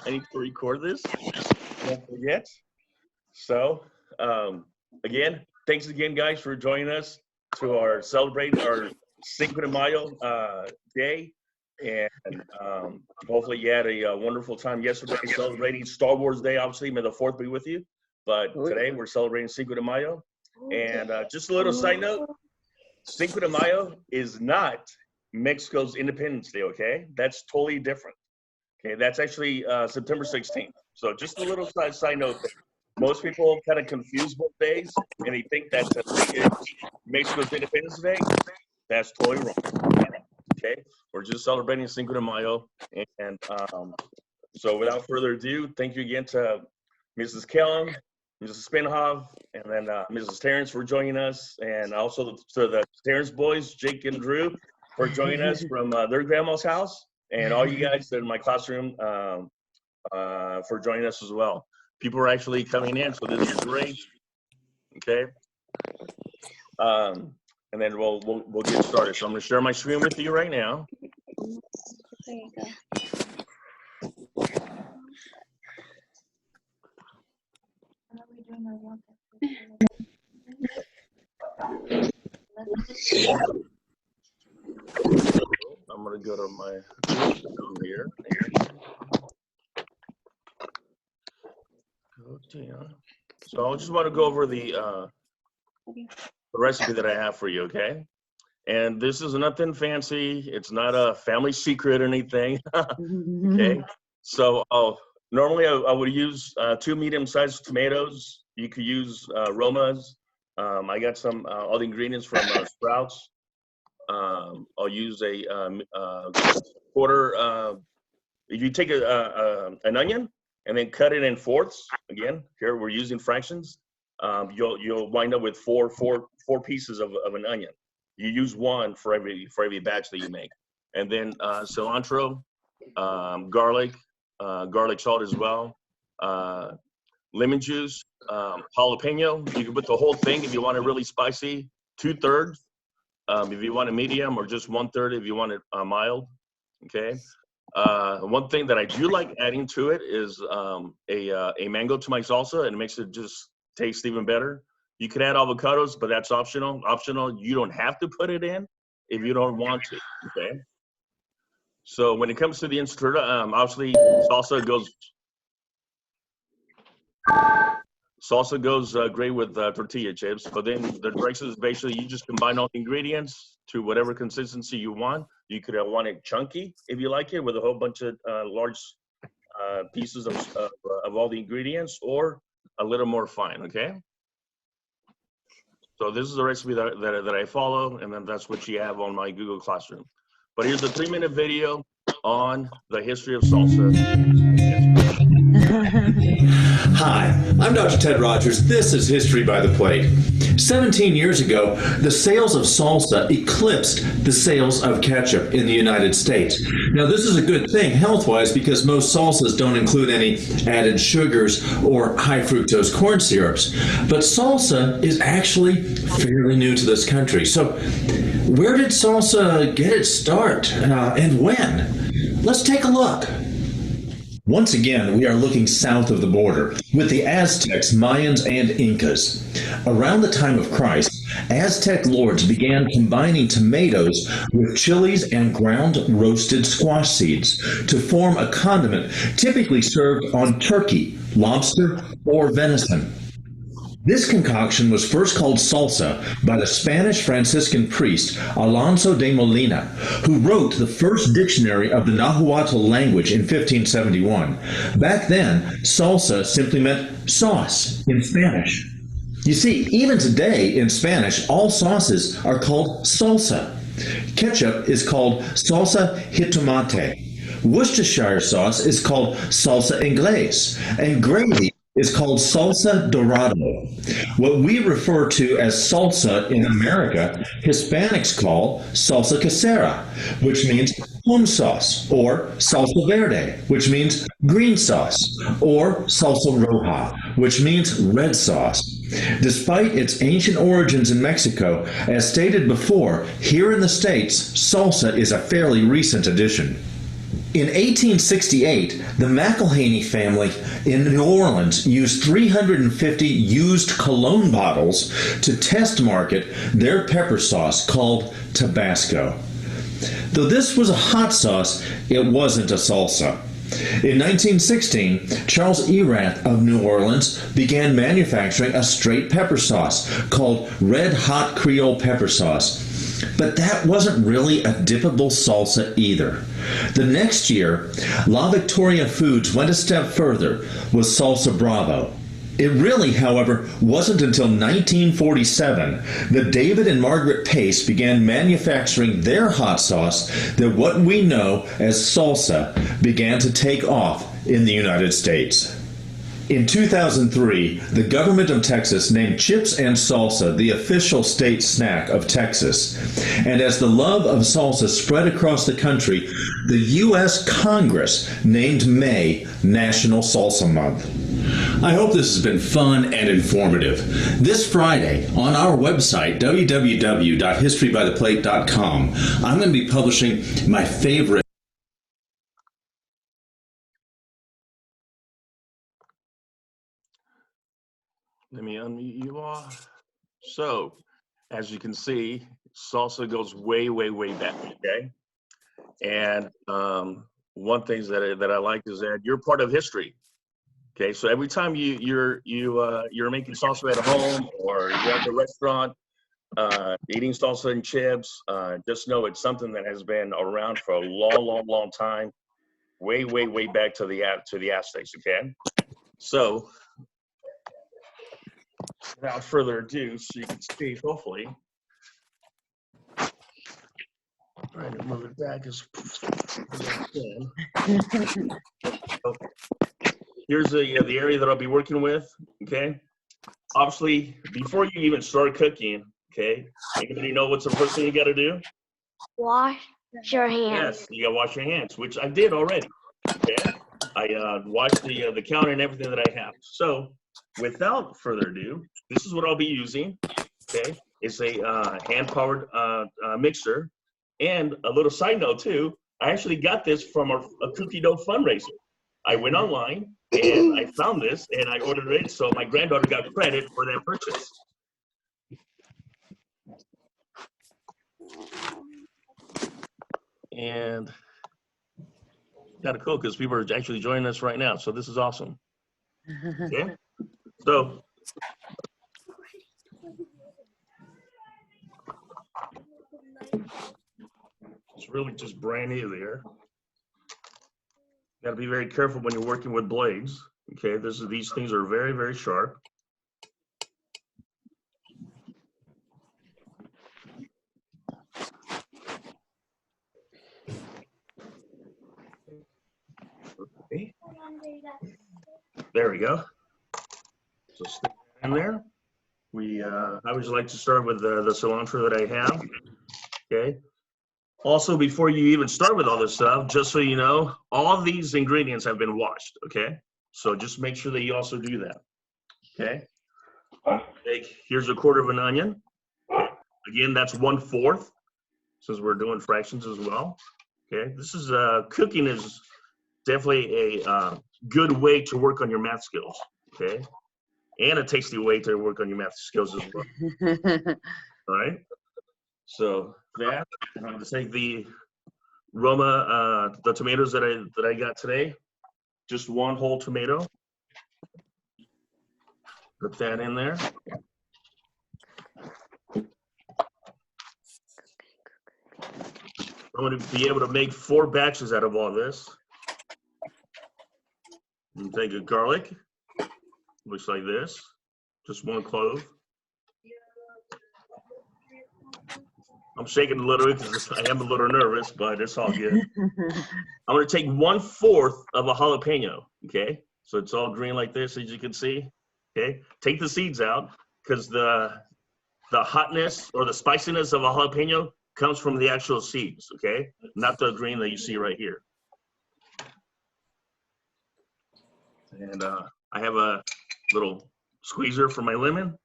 I need to record this. Don't forget. So, again, thanks again, guys, for joining us to our celebrate our Cinco de Mayo day. And hopefully you had a wonderful time yesterday celebrating Star Wars Day. Obviously, may the 4th be with you. But today we're celebrating Cinco de Mayo. And just a little side note, Cinco de Mayo is not Mexico's Independence Day, okay? That's totally different. Okay, that's actually September 16th. So just a little side note there. Most people kind of confuse both days, and they think that Mexico's Independence Day. That's totally wrong. Okay, we're just celebrating Cinco de Mayo. And so without further ado, thank you again to Mrs. Kellen, Mrs. Spinhoff, and then Mrs. Terrence for joining us, and also to the Terrence boys, Jake and Drew, for joining us from their grandma's house, and all you guys that are in my classroom for joining us as well. People are actually coming in, so this is great. Okay, and then we'll get started. So I'm going to share my screen with you right now. There you go. I'm going to go to my here. So I just want to go over the recipe that I have for you, okay? And this is nothing fancy. It's not a family secret or anything, okay? So normally I would use 2 medium-sized tomatoes. You could use Romas. I got all the ingredients from Sprouts. I'll use a quarter. If you take an onion and then cut it in fourths, again, here we're using fractions. You'll wind up with four pieces of an onion. You use one for every batch that you make, and then cilantro, garlic salt as well, lemon juice, jalapeno. You can put the whole thing if you want it really spicy. 2/3 if you want it medium, or just 1/3 if you want it mild. Okay. One thing that I do like adding to it is a mango to my salsa, and it makes it just taste even better. You could add avocados, but that's optional. You don't have to put it in if you don't want to. Okay. So when it comes to the enchilada, obviously salsa goes great with tortilla chips. But then the directions is basically you just combine all the ingredients to whatever consistency you want. You could want it chunky if you like it, with a whole bunch of large pieces of all the ingredients, or a little more fine. Okay. So this is the recipe that I follow, and then that's what you have on my Google Classroom. But here's a 3-minute video on the history of salsa. Hi, I'm Dr. Ted Rogers. This is History by the Plate. 17 years ago, the sales of salsa eclipsed the sales of ketchup in the United States. Now, this is a good thing health-wise, because most salsas don't include any added sugars or high fructose corn syrups. But salsa is actually fairly new to this country. So where did salsa get its start, and when? Let's take a look. Once again, we are looking south of the border with the Aztecs, Mayans, and Incas. Around the time of Christ, Aztec lords began combining tomatoes with chilies and ground roasted squash seeds to form a condiment typically served on turkey, lobster, or venison. This concoction was first called salsa by the Spanish Franciscan priest Alonso de Molina, who wrote the first dictionary of the Nahuatl language in 1571. Back then, salsa simply meant sauce in Spanish. You see, even today in Spanish, all sauces are called salsa. Ketchup is called salsa jitomate. Worcestershire sauce is called salsa inglés, and gravy is called salsa dorado. What we refer to as salsa in America, Hispanics call salsa casera, which means home sauce, or salsa verde, which means green sauce, or salsa roja, which means red sauce. Despite its ancient origins in Mexico, as stated before, here in the States, salsa is a fairly recent addition. In 1868, the McElhaney family in New Orleans used 350 used cologne bottles to test market their pepper sauce called Tabasco. Though this was a hot sauce, it wasn't a salsa. In 1916, Charles Erath of New Orleans began manufacturing a straight pepper sauce called Red Hot Creole Pepper Sauce. But that wasn't really a dippable salsa either. The next year, La Victoria Foods went a step further with Salsa Bravo. It really, however, wasn't until 1947 that David and Margaret Pace began manufacturing their hot sauce that what we know as salsa began to take off in the United States. In 2003, the government of Texas named chips and salsa the official state snack of Texas. And as the love of salsa spread across the country, the U.S. Congress named May National Salsa Month. I hope this has been fun and informative. This Friday, on our website, www.historybytheplate.com, I'm going to be publishing my favorite. Let me unmute you all. So, as you can see, salsa goes way, way, way back, okay? And one thing that I like is that you're part of history, okay? So every time you're making salsa at home or you're at the restaurant eating salsa and chips, just know it's something that has been around for a long, long, long time, way, way, way back to the Aztecs, okay? So, without further ado, so you can see, hopefully, trying to move it back as I can. Okay. Here's the area that I'll be working with, okay? Obviously, before you even start cooking, okay, anybody know what's the first thing you got to do? Wash your hands. Yes, you got to wash your hands, which I did already, okay? I washed the counter and everything that I have. So, without further ado, this is what I'll be using, okay? It's a hand-powered mixer. And a little side note, too, I actually got this from a cookie dough fundraiser. I went online, and I found this, and I ordered it, so my granddaughter got credit for that purchase. And kind of cool, because people are actually joining us right now, so this is awesome. Okay? So, it's really just brand new there. Got to be very careful when you're working with blades. Okay, these things are very, very sharp. Okay. There we go. So stick that in there. I always like to start with the cilantro that I have. Okay. Also, before you even start with all this stuff, just so you know, all these ingredients have been washed, okay? So just make sure that you also do that, okay? Here's a quarter of an onion. Again, that's 1/4, since we're doing fractions as well, okay? This is, cooking is definitely a good way to work on your math skills, okay? And a tasty way to work on your math skills as well, all right? So that, I'm going to take the Roma, the tomatoes that I got today, just one whole tomato. Put that in there. I'm going to be able to make 4 batches out of all this. And take a garlic, looks like this, just 1 clove. I'm shaking a little bit because I am a little nervous, but it's all good. I'm going to take 1/4 of a jalapeno, okay? So it's all green like this, as you can see, okay? Take the seeds out because the hotness or the spiciness of a jalapeno comes from the actual seeds, okay? Not the green that you see right here. And I have a little squeezer for my lemon.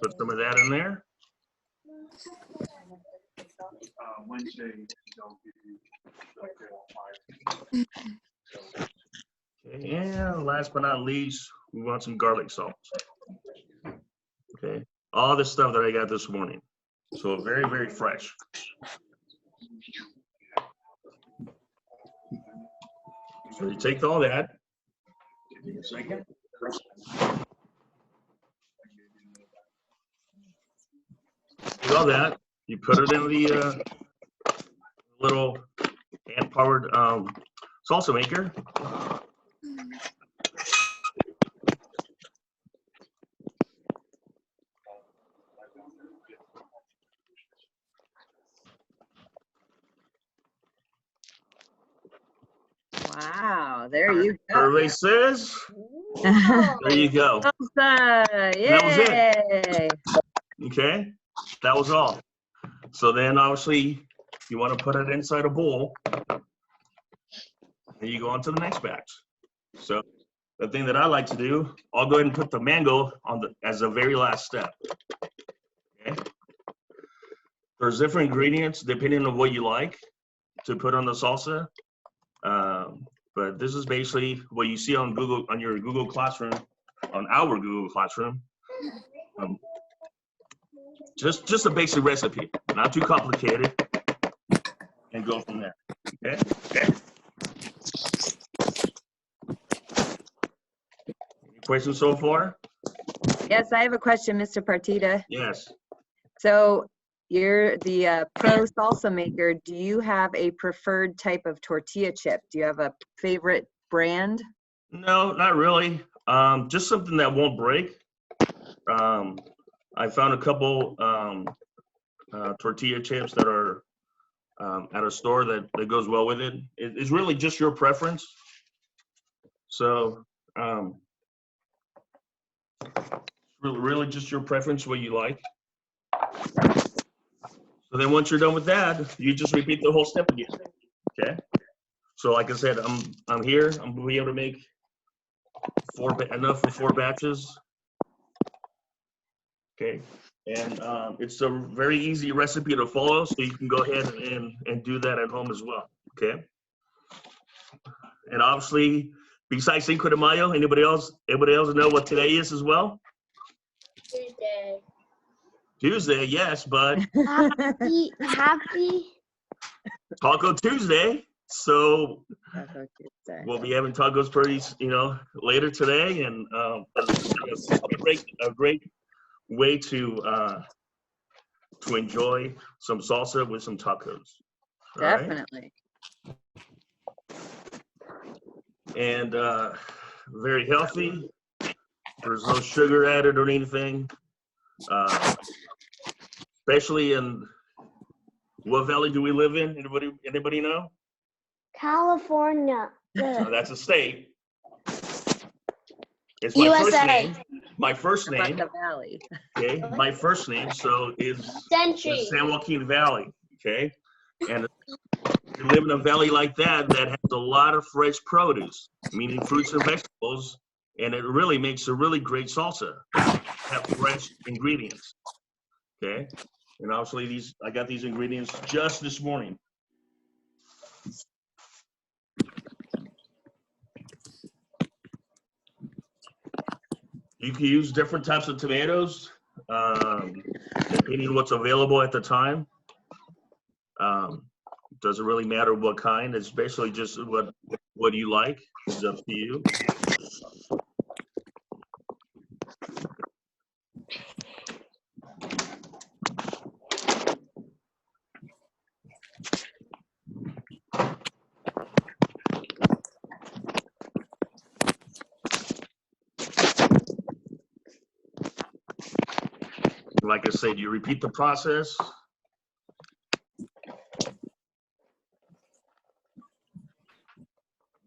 Put some of that in there. Okay, and last but not least, we want some garlic salt. Okay, all the stuff that I got this morning. So very, very fresh. So you take all that. Give me a second. Take all that. You put it in the little hand-powered salsa maker. Wow, there you go. Survey says, there you go. Salsa, yay! That was it. Okay, that was all. So then obviously you want to put it inside a bowl, and you go on to the next batch. So the thing that I like to do, I'll go ahead and put the mango on as the very last step. Okay. There's different ingredients depending on what you like to put on the salsa. But this is basically what you see on Google, on your Google Classroom, on our Google Classroom. Just a basic recipe, not too complicated, and go from there. Okay. Okay. Any questions so far? Yes, I have a question, Mr. Partida. Yes. So you're the pro salsa maker. Do you have a preferred type of tortilla chip? Do you have a favorite brand? No, not really. Just something that won't break. I found a couple tortilla chips that are at a store that goes well with it. It's really just your preference. So really just your preference, what you like. So then once you're done with that, you just repeat the whole step again. Okay. So like I said, I'm here. I'm gonna be able to make enough for 4 batches. Okay. And it's a very easy recipe to follow, so you can go ahead and do that at home as well. Okay. And obviously, besides Cinco de Mayo, anybody else know what today is as well? Tuesday, yes, but Happy. Taco Tuesday. So we'll be having tacos pretty, later today, and it's a great way to enjoy some salsa with some tacos. Definitely. Right? And very healthy. There's no sugar added or anything. Especially in what valley do we live in? Anybody know? California. That's a state. It's USA. My first name. The valley. Okay, my first name is San Joaquin Valley. Okay, and you live in a valley like that has a lot of fresh produce, meaning fruits and vegetables, and it really makes a really great salsa. Have fresh ingredients. Okay, and obviously I got these ingredients just this morning. You can use different types of tomatoes, depending on what's available at the time. Doesn't really matter what kind. It's basically just what you like. It's up to you. Like I said, you repeat the process.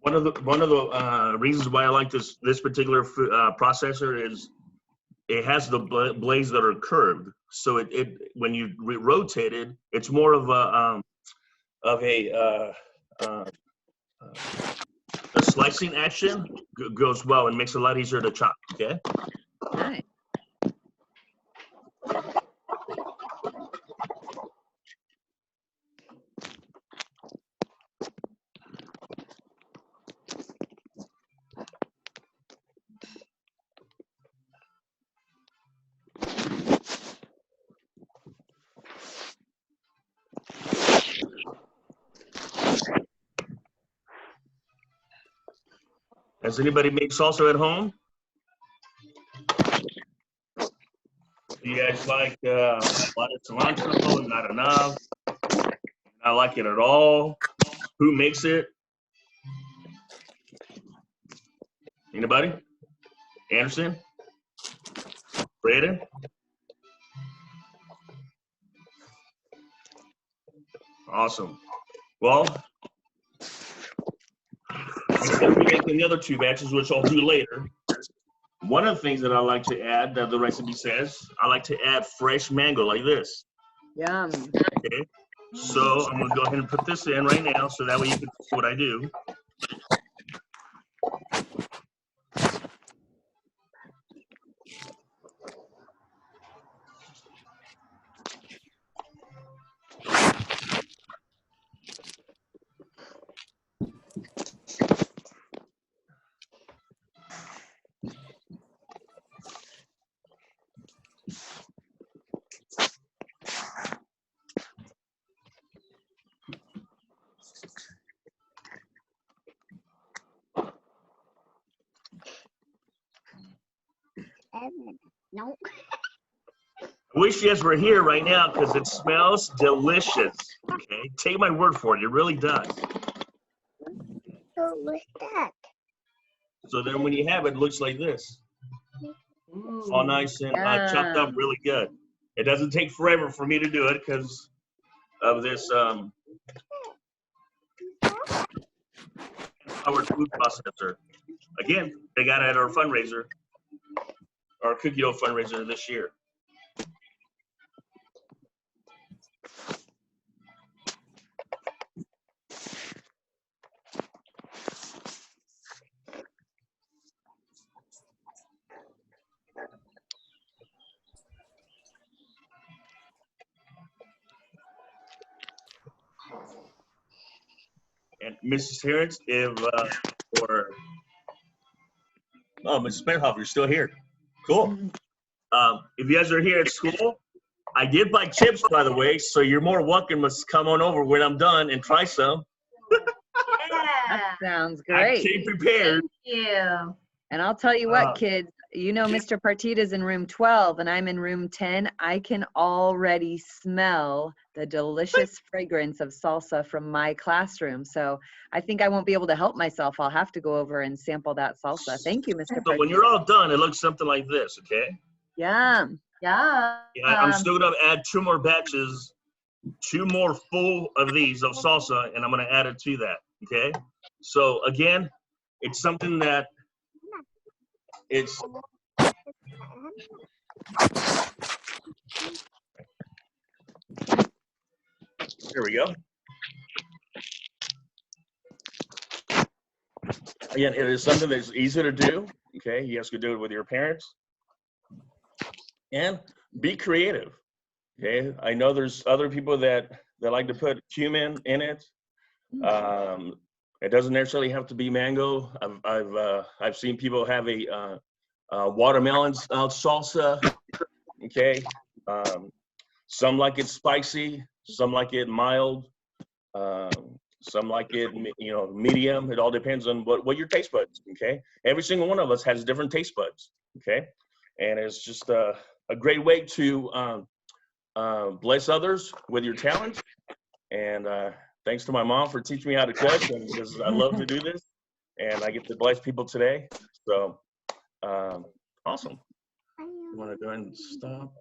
One of the reasons why I like this particular processor is it has the blades that are curved. So when you rotate it, it's more of a slicing action goes well and makes it a lot easier to chop. Okay. Nice. Has anybody made salsa at home? Do you guys like a lot of cilantro? Not enough? Not like it at all? Who makes it? Anybody? Anderson? Braden? Awesome. Well, before we get to the other two batches, which I'll do later, one of the things that I like to add, that the recipe says, I like to add fresh mango like this. Yum. Okay. So I'm gonna go ahead and put this in right now, so that way you can see what I do. No. I wish you guys were here right now because it smells delicious. Okay, take my word for it, it really does. So what's that? So then when you have it, it looks like this. All nice and chopped up really good. It doesn't take forever for me to do it because of this powered food processor. Again, they got it at our fundraiser, our cookie dough fundraiser this year. And Mrs. Terrence, or Mrs. Spenhoff, you're still here. Cool. If you guys are here at school, I did buy chips, by the way, so you're more welcome to come on over when I'm done and try some. That sounds I great. came prepared. Thank you. And I'll tell you what, Ah. kids, you know, Mr. Partita's in room 12 and I'm in room 10. I can already smell the delicious fragrance of salsa from my classroom. So I think I won't be able to help myself. I'll have to go over and sample that salsa. Thank you, Mr. So when Partita. you're all done, it looks something like this, okay? Yum. Yeah. I'm still gonna add 2 more batches, 2 more full of these of salsa, and I'm gonna add it to that, okay? So again, it's something that it's, there we go. Again, it is something that's easy to do, okay? You guys could do it with your parents. And be creative, okay? I know there's other people that like to put cumin in it. It doesn't necessarily have to be mango. I've seen people have a watermelon salsa, okay? Some like it spicy, some like it mild, some like it, medium. It all depends on what your taste buds, okay? Every single one of us has different taste buds, okay? And it's just a great way to bless others with your talent. And thanks to my mom for teaching me how to cook, and because I love to do this, and I get to bless people today. So awesome. You want to go ahead and stop?